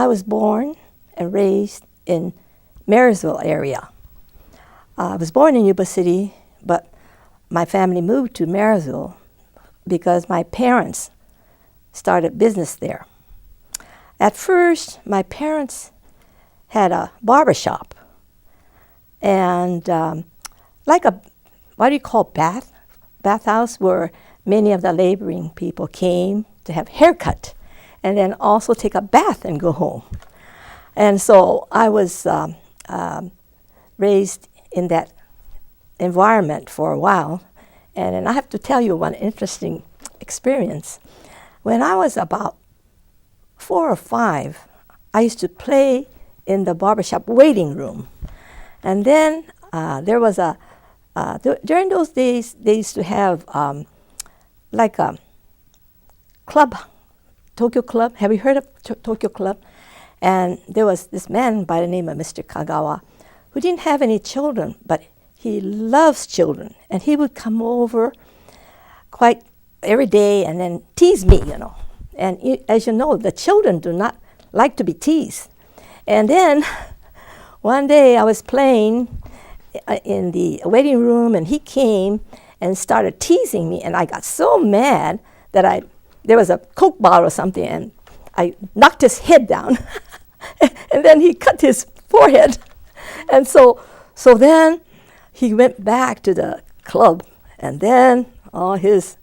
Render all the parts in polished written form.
I was born and raised in Marysville area. I was born in Yuba City, but my family moved to Marysville because my parents started business there. At first, my parents had a barber shop and like a, what do you call, bathhouse, where many of the laboring people came to have haircut and then also take a bath and go home. And so I was raised in that environment for a while. And I have to tell you one interesting experience. When I was about 4 or 5, I used to play in the barbershop waiting room. And then there was a, during those days, they used to have like a club, Tokyo Club. Have you heard of Tokyo Club? And there was this man by the name of Mr. Kagawa who didn't have any children, but he loves children. And he would come over quite every day and then tease me, you know. And as you know, the children do not like to be teased. And then one day I was playing in the waiting room, and he came and started teasing me, and I got so mad that there was a Coke bottle or something, and I knocked his head down. And then he cut his forehead. And so then he went back to the club, and then all his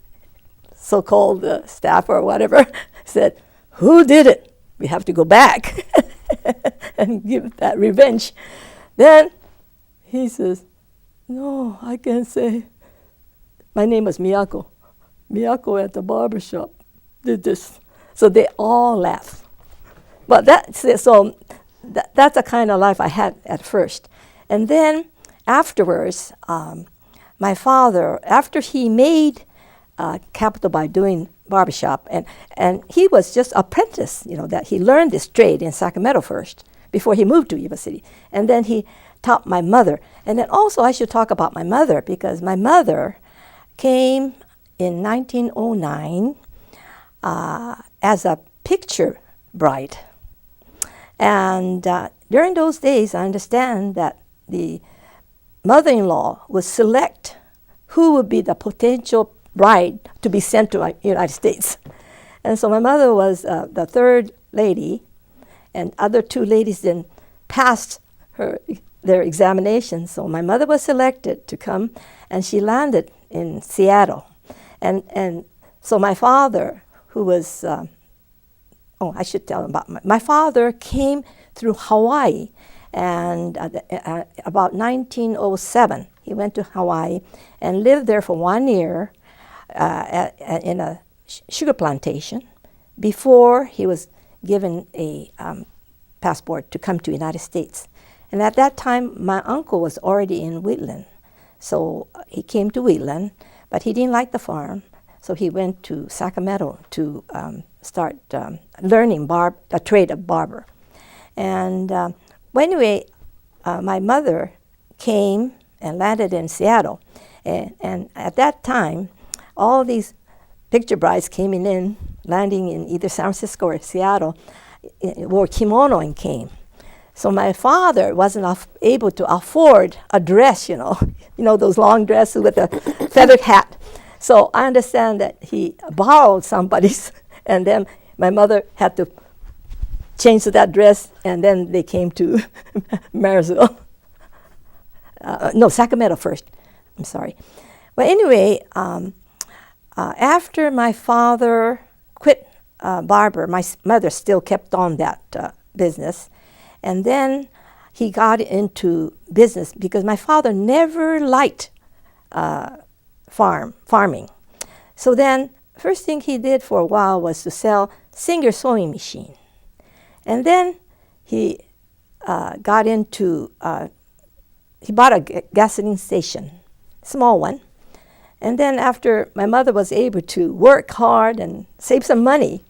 so-called staff or whatever said, "Who did it? We have to go back and give that revenge." Then he says, "No, I can't say. My name was Miyako. Miyako at the barbershop did this." So they all laugh. But that's the kind of life I had at first. And then afterwards, my father, after he made capital by doing barbershop, and he was just apprentice, you know, that he learned this trade in Sacramento first before he moved to Yuba City. And then he taught my mother. And then also I should talk about my mother, because my mother came in 1909 as a picture bride. And during those days, I understand that the mother-in-law would select who would be the potential bride to be sent to the United States. And so my mother was the third lady, and other 2 ladies then passed their examination. So my mother was selected to come, and she landed in Seattle. And so my father, who was, I should tell them about my father came through Hawaii, and about 1907, he went to Hawaii and lived there for 1 year in a sugar plantation before he was given a passport to come to the United States. And at that time, my uncle was already in Wheatland. So he came to Wheatland, but he didn't like the farm. So he went to Sacramento to start learning the trade of barber. And anyway, my mother came and landed in Seattle. And at that time, all these picture brides came in, landing in either San Francisco or Seattle, wore kimono and came. So my father wasn't able to afford a dress, you know those long dresses with a feathered hat. So I understand that he borrowed somebody's, and then my mother had to change to that dress, and then they came to Marysville. Sacramento first. I'm sorry. Well, anyway, after my father quit barber, my mother still kept on that business. And then he got into business because my father never liked farming. So then first thing he did for a while was to sell Singer sewing machine. And then he got into, he bought a gasoline station, small one. And then after my mother was able to work hard and save some money,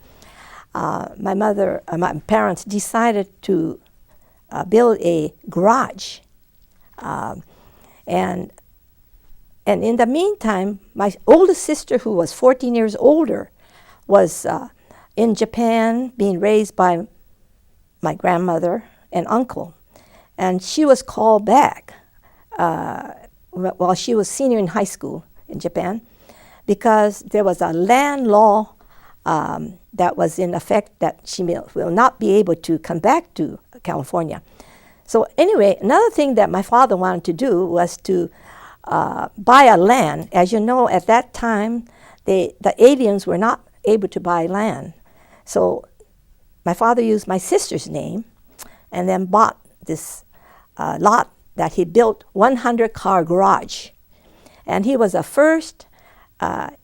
my parents decided to build a garage. And in the meantime, my oldest sister, who was 14 years older, was in Japan being raised by my grandmother and uncle. And she was called back while she was senior in high school in Japan, because there was a land law that was in effect that she will not be able to come back to California. So anyway, another thing that my father wanted to do was to buy a land. As you know, at that time, the aliens were not able to buy land. So my father used my sister's name and then bought this lot that he built 100-car garage. And he was the first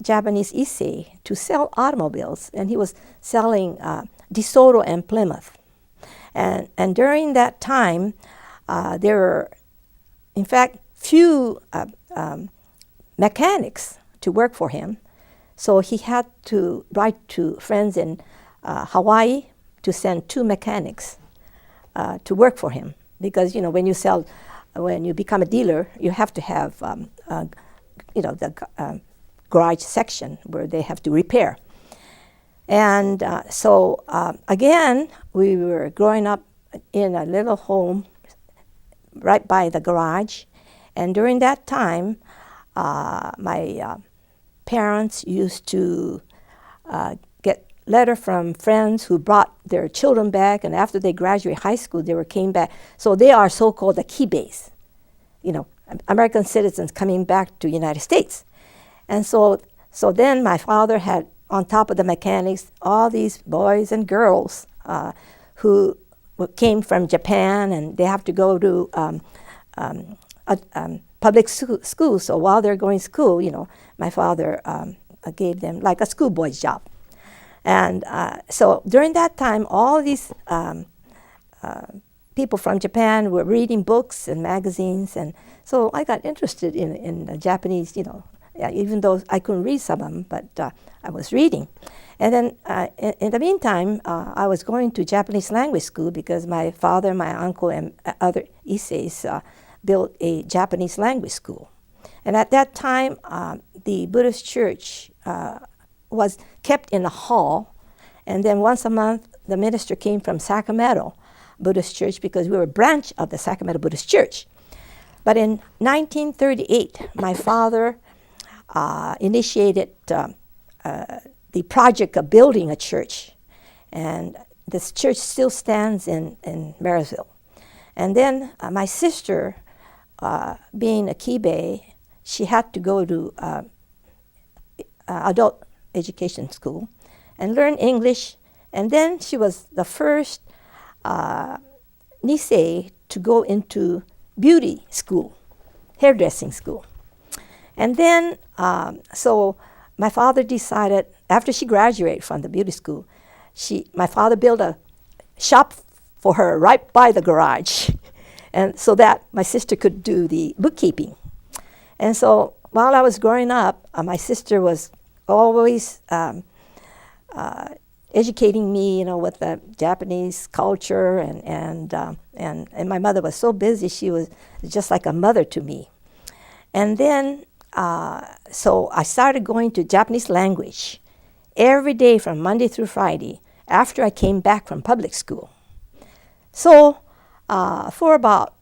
Japanese issei to sell automobiles, and he was selling DeSoto and Plymouth. And during that time, there were, in fact, few mechanics to work for him. So he had to write to friends in Hawaii to send 2 mechanics to work for him. Because, you know, when you become a dealer, you have to have, the garage section where they have to repair. And so again, we were growing up in a little home right by the garage. And during that time, my parents used to get letter from friends who brought their children back, and after they graduated high school, came back. So they are so-called the kibes, you know, American citizens coming back to United States. And so then my father had, on top of the mechanics, all these boys and girls who came from Japan, and they have to go to public school. So while they're going to school, you know, my father gave them like a schoolboy's job. And so during that time, all these people from Japan were reading books and magazines, and so I got interested in the Japanese, you know, even though I couldn't read some of them, but I was reading. And then in the meantime, I was going to Japanese language school because my father, my uncle, and other isseis built a Japanese language school. And at that time, the Buddhist church was kept in a hall, and then once a month, the minister came from Sacramento Buddhist Church because we were a branch of the Sacramento Buddhist Church. But in 1938, my father initiated the project of building a church, and this church still stands in Marysville. And then my sister, being a kibe, she had to go to adult education school and learn English, and then she was the first Nisei to go into beauty school, hairdressing school. And then, so my father decided, after she graduated from the beauty school, my father built a shop for her right by the garage, and so that my sister could do the bookkeeping. And so while I was growing up, my sister was always educating me, you know, with the Japanese culture, and my mother was so busy, she was just like a mother to me. And then, so I started going to Japanese language every day from Monday through Friday after I came back from public school. So for about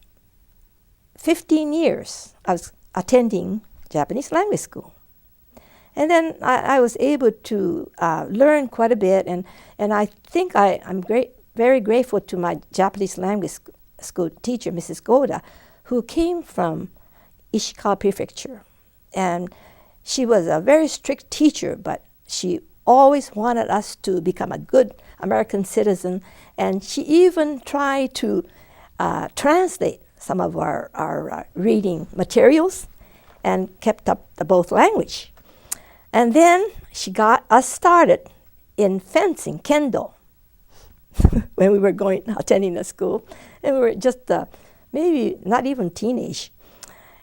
15 years, I was attending Japanese language school. And then I was able to learn quite a bit, and I think I'm very grateful to my Japanese language school teacher, Mrs. Goda, who came from Ishikawa Prefecture. And she was a very strict teacher, but she always wanted us to become a good American citizen, and she even tried to translate some of our reading materials and kept up the both language. And then she got us started in fencing, kendo, when we were attending the school. And we were just maybe not even teenage.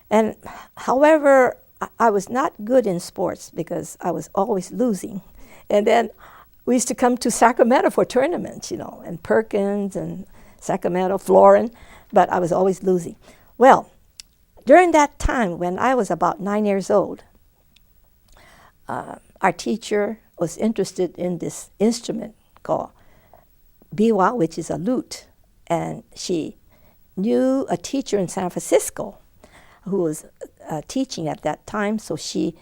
And however, I was not good in sports because I was always losing. And then we used to come to Sacramento for tournaments, you know, and Perkins and Sacramento, Florin, but I was always losing. Well, during that time when I was about 9 years old, our teacher was interested in this instrument called biwa, which is a lute, and she knew a teacher in San Francisco who was teaching at that time, so she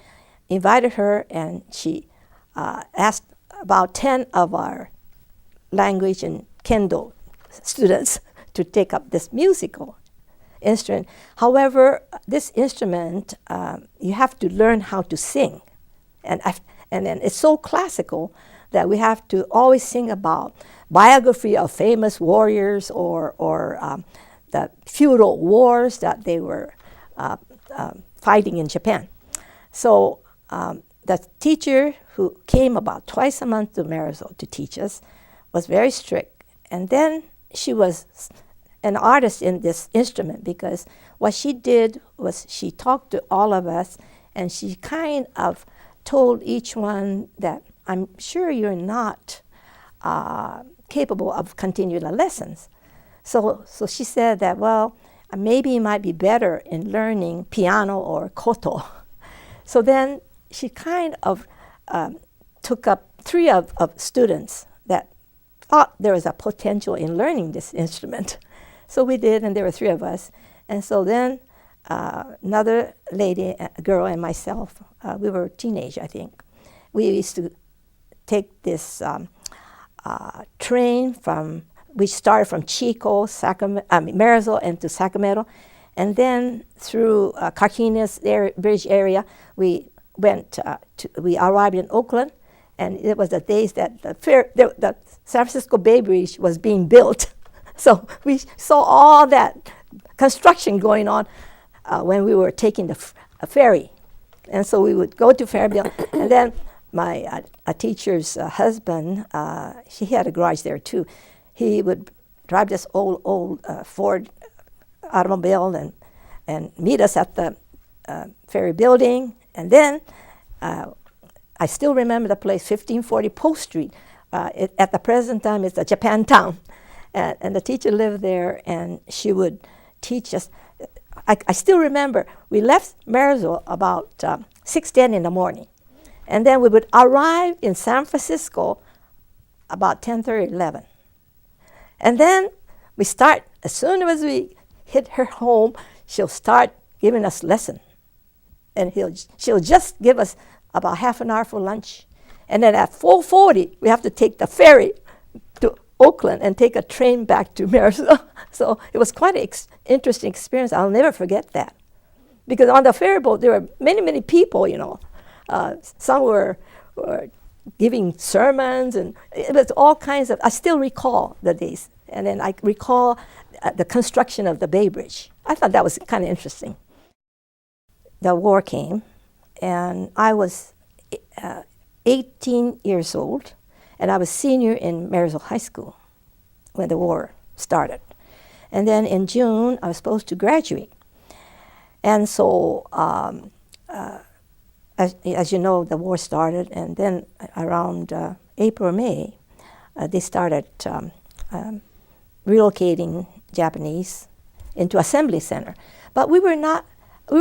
invited her, and she asked about 10 of our language and kendo students to take up this musical instrument. However, this instrument, you have to learn how to sing. And then it's so classical that we have to always sing about biography of famous warriors or the feudal wars that they were fighting in Japan. So the teacher who came about twice a month to Marysville to teach us was very strict. And then she was an artist in this instrument, because what she did was she talked to all of us, and she kind of told each one that, I'm sure you're not capable of continuing the lessons. So she said that, well, maybe you might be better in learning piano or koto. So then she kind of took up 3 of students that thought there was a potential in learning this instrument. So we did, and there were 3 of us. And so then another lady, a girl, and myself, we were teenage, I think. We used to take this train we started from Chico, Marysville, and to Sacramento. And then through Carquinez Bridge area, we arrived in Oakland. And it was the days that the San Francisco Bay Bridge was being built. So we saw all that construction going on when we were taking the ferry. And so we would go to Fairfield. And then my teacher's husband, he had a garage there too. He would drive this old Ford automobile and meet us at the ferry building. And then I still remember the place, 1540 Post Street. At the present time, it's the Japantown. And the teacher lived there, and she would teach us. I still remember, we left Marysville about 6:10 in the morning. And then we would arrive in San Francisco about 10:30, 11. And then we start, as soon as we hit her home, she'll start giving us lesson. And she'll just give us about half an hour for lunch. And then at 4:40, we have to take the ferry to Oakland and take a train back to Marysville. So it was quite an interesting experience. I'll never forget that. Because on the ferry boat, there were many, many people, some were giving sermons, and it was all kinds of, I still recall the days. And then I recall the construction of the Bay Bridge. I thought that was kind of interesting. The war came, and I was 18 years old, and I was senior in Marysville High School when the war started. And then in June, I was supposed to graduate. And so, as you know, the war started, and then around April or May, they started relocating Japanese into Assembly Center. But we were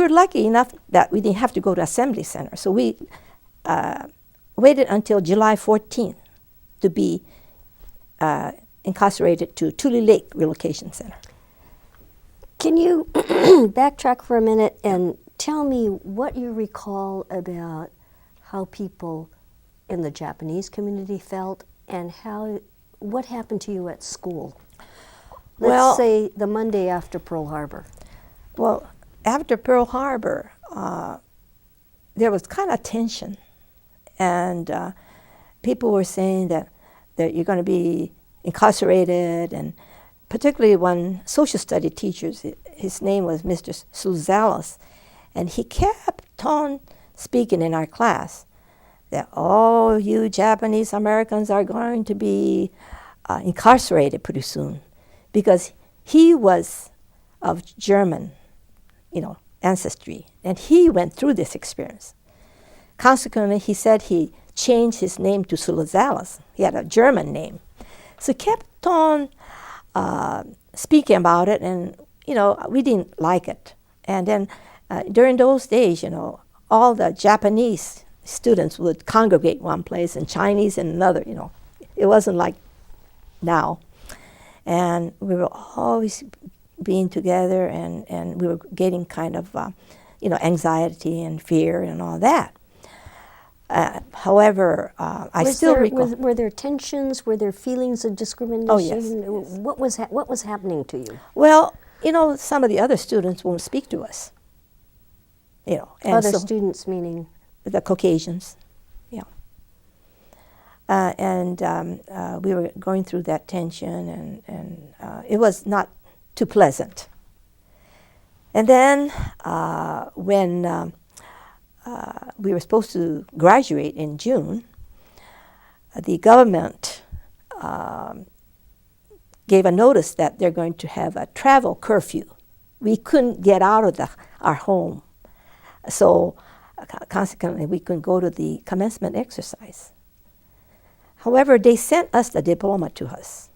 lucky enough that we didn't have to go to Assembly Center. So we waited until July 14th to be incarcerated to Tule Lake Relocation Center. Can you backtrack for a minute and tell me what you recall about how people in the Japanese community felt, and what happened to you at school? Let's say the Monday after Pearl Harbor. Well, after Pearl Harbor, there was kind of tension. And people were saying that you're going to be incarcerated, and particularly one social study teacher, his name was Mr. Suzalis, and he kept on speaking in our class that all you Japanese Americans are going to be incarcerated pretty soon, because he was of German, ancestry, and he went through this experience. Consequently, he said he changed his name to Suzalis. He had a German name. So he kept on speaking about it, and, we didn't like it. And then during those days, all the Japanese students would congregate one place and Chinese in another, It wasn't like now. And we were always being together, and we were getting kind of, anxiety and fear and all that. However, I still recall. Were there tensions? Were there feelings of discrimination? Oh, yes. What was happening to you? Well, some of the other students won't speak to us. And Other students meaning? The Caucasians, yeah. We were going through that tension, and it was not too pleasant. And then when we were supposed to graduate in June, the government gave a notice that they're going to have a travel curfew. We couldn't get out of our home. So consequently, we couldn't go to the commencement exercise. However, they sent us the diploma to us.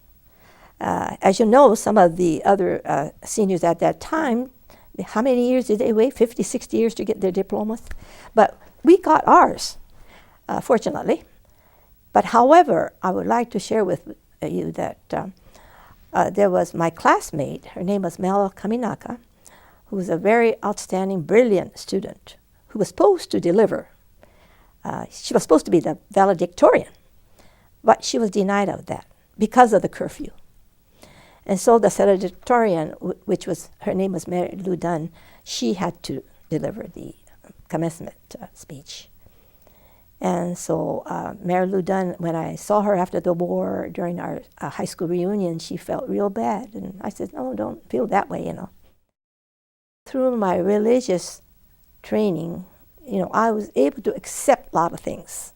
As you know, some of the other seniors at that time, how many years did they wait? 50, 60 years to get their diplomas? But we got ours, fortunately. But however, I would like to share with you that there was my classmate, her name was Mel Kaminaka, who was a very outstanding, brilliant student who was supposed to deliver. She was supposed to be the valedictorian, but she was denied of that because of the curfew. And so the valedictorian, which was, her name was Mary Tsukamoto, she had to deliver the commencement speech. And so Mary Tsukamoto, when I saw her after the war during our high school reunion, she felt real bad. And I said, "No, don't feel that way, Through my religious training, I was able to accept a lot of things,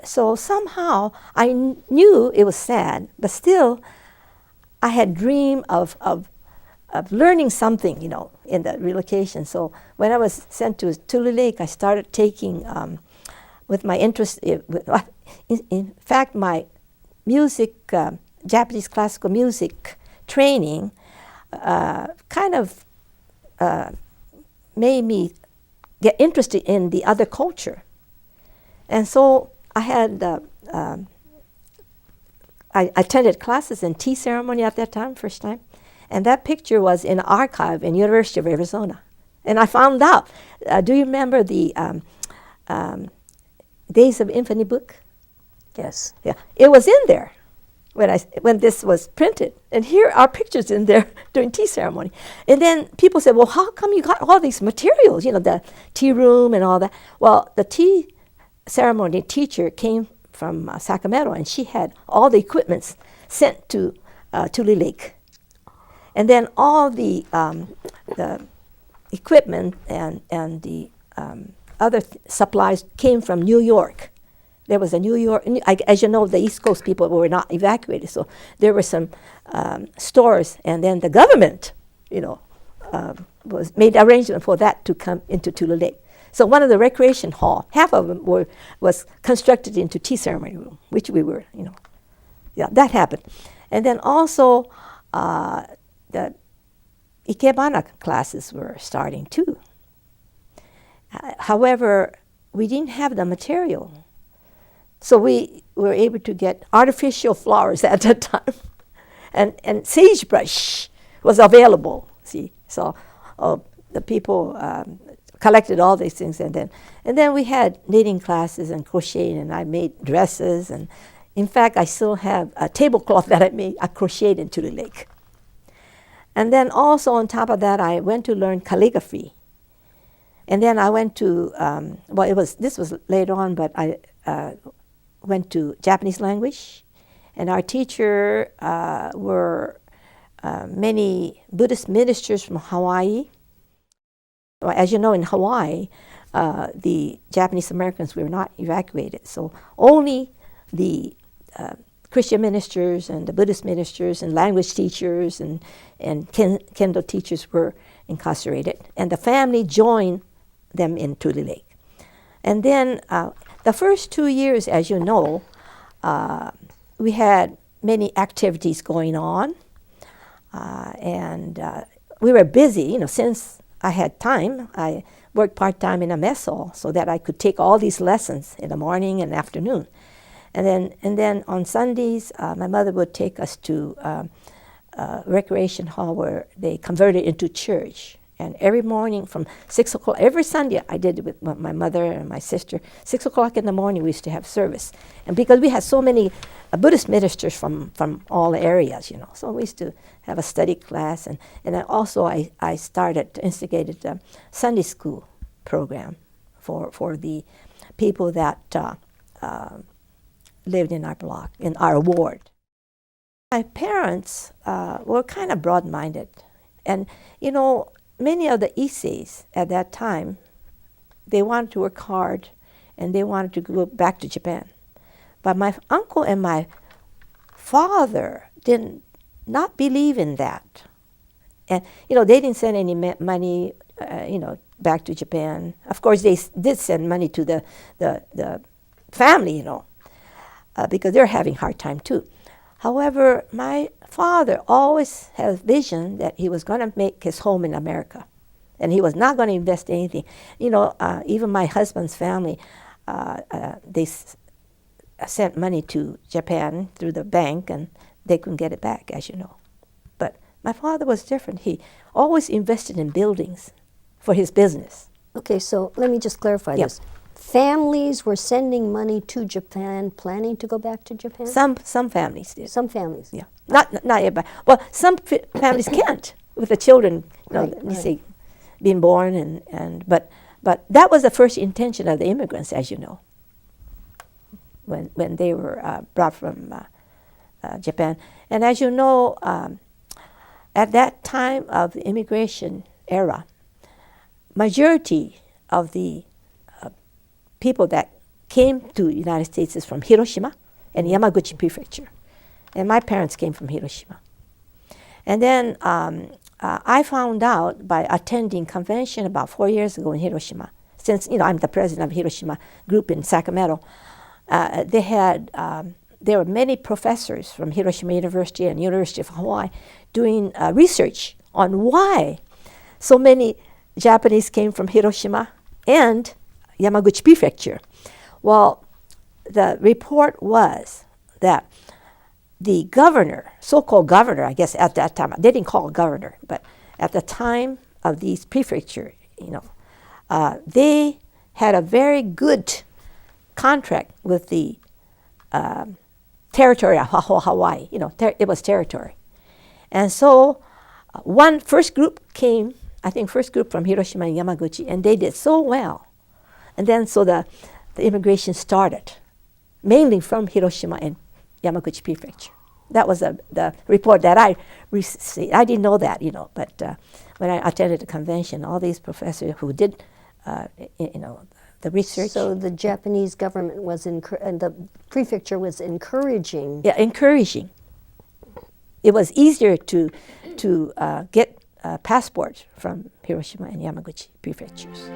So somehow I knew it was sad, but still I had dreamed of learning something, in the relocation. So when I was sent to Tule Lake, I started taking, with my interest, in fact, my music, Japanese classical music training kind of made me get interested in the other culture. And so I had, I attended classes in tea ceremony at that time, first time. And that picture was in an archive in University of Arizona. And I found out, do you remember the Days of Infinity book? Yes. Yeah, it was in there when this was printed. And here are pictures in there during tea ceremony. And then people said, well, how come you got all these materials, the tea room and all that? Well, the tea ceremony teacher came from Sacramento, and she had all the equipments sent to Tule Lake. And then all the equipment and the other supplies came from New York. There was a New York, as you know, the East Coast people were not evacuated, so there were some stores, and then the government, was made arrangement for that to come into Tule Lake. So one of the recreation hall, half of them was constructed into tea ceremony room, which we were, yeah, that happened. And then also the Ikebana classes were starting too. However, we didn't have the material. So we were able to get artificial flowers at that time. And sagebrush was available, see. So the people collected all these things, and then we had knitting classes and crocheting, and I made dresses, and in fact I still have a tablecloth that I crocheted in Tule Lake. And then also on top of that, I went to learn calligraphy. And then I went to this was later on, but I went to Japanese language, and our teacher were many Buddhist ministers from Hawaii. Well, as you know, in Hawaii, the Japanese Americans were not evacuated, so only the Christian ministers and the Buddhist ministers and language teachers and Kendo teachers were incarcerated, and the family joined them in Tule Lake. And then the first 2 years, as you know, we had many activities going on, and we were busy, since I had time. I worked part-time in a mess hall so that I could take all these lessons in the morning and afternoon. And then on Sundays, my mother would take us to recreation hall where they converted into church. And every morning from 6 o'clock, every Sunday I did it with my mother and my sister. 6 o'clock in the morning we used to have service. And because we had so many Buddhist ministers from all areas, so we used to have a study class. And then also I instigated a Sunday school program for the people that lived in our block, in our ward. My parents were kind of broad-minded. And, many of the Issei's at that time, they wanted to work hard and they wanted to go back to Japan. But my uncle and my father did not believe in that. And, they didn't send any money, back to Japan. Of course, they did send money to the family, because they're having a hard time too. However, my father always had a vision that he was going to make his home in America, and he was not going to invest anything. Even my husband's family, they sent money to Japan through the bank, and they couldn't get it back, as you know. But my father was different. He always invested in buildings for his business. Okay, so let me just clarify this. Families were sending money to Japan, planning to go back to Japan? Some families did. Some families. Yeah, not everybody. Well, some families can't with the children, say, being born but that was the first intention of the immigrants, as you know, when they were brought from Japan. And as you know, at that time of the immigration era, majority of the people that came to the United States is from Hiroshima and Yamaguchi Prefecture. And my parents came from Hiroshima. And then I found out by attending convention about 4 years ago in Hiroshima, since I'm the president of Hiroshima group in Sacramento, there were many professors from Hiroshima University and University of Hawaii doing research on why so many Japanese came from Hiroshima and Yamaguchi Prefecture. Well, the report was that the governor, so-called governor, I guess at that time, they didn't call it governor, but at the time of these prefecture, they had a very good contract with the territory of Hawaii. It was territory. And so first group came, I think first group from Hiroshima and Yamaguchi, and they did so well. And then so the immigration started, mainly from Hiroshima and Yamaguchi Prefecture. That was the report that I received. I didn't know that, but when I attended the convention, all these professors who did, the research. So the Japanese government was, and the prefecture was encouraging. Yeah, encouraging. It was easier to get passports from Hiroshima and Yamaguchi prefectures.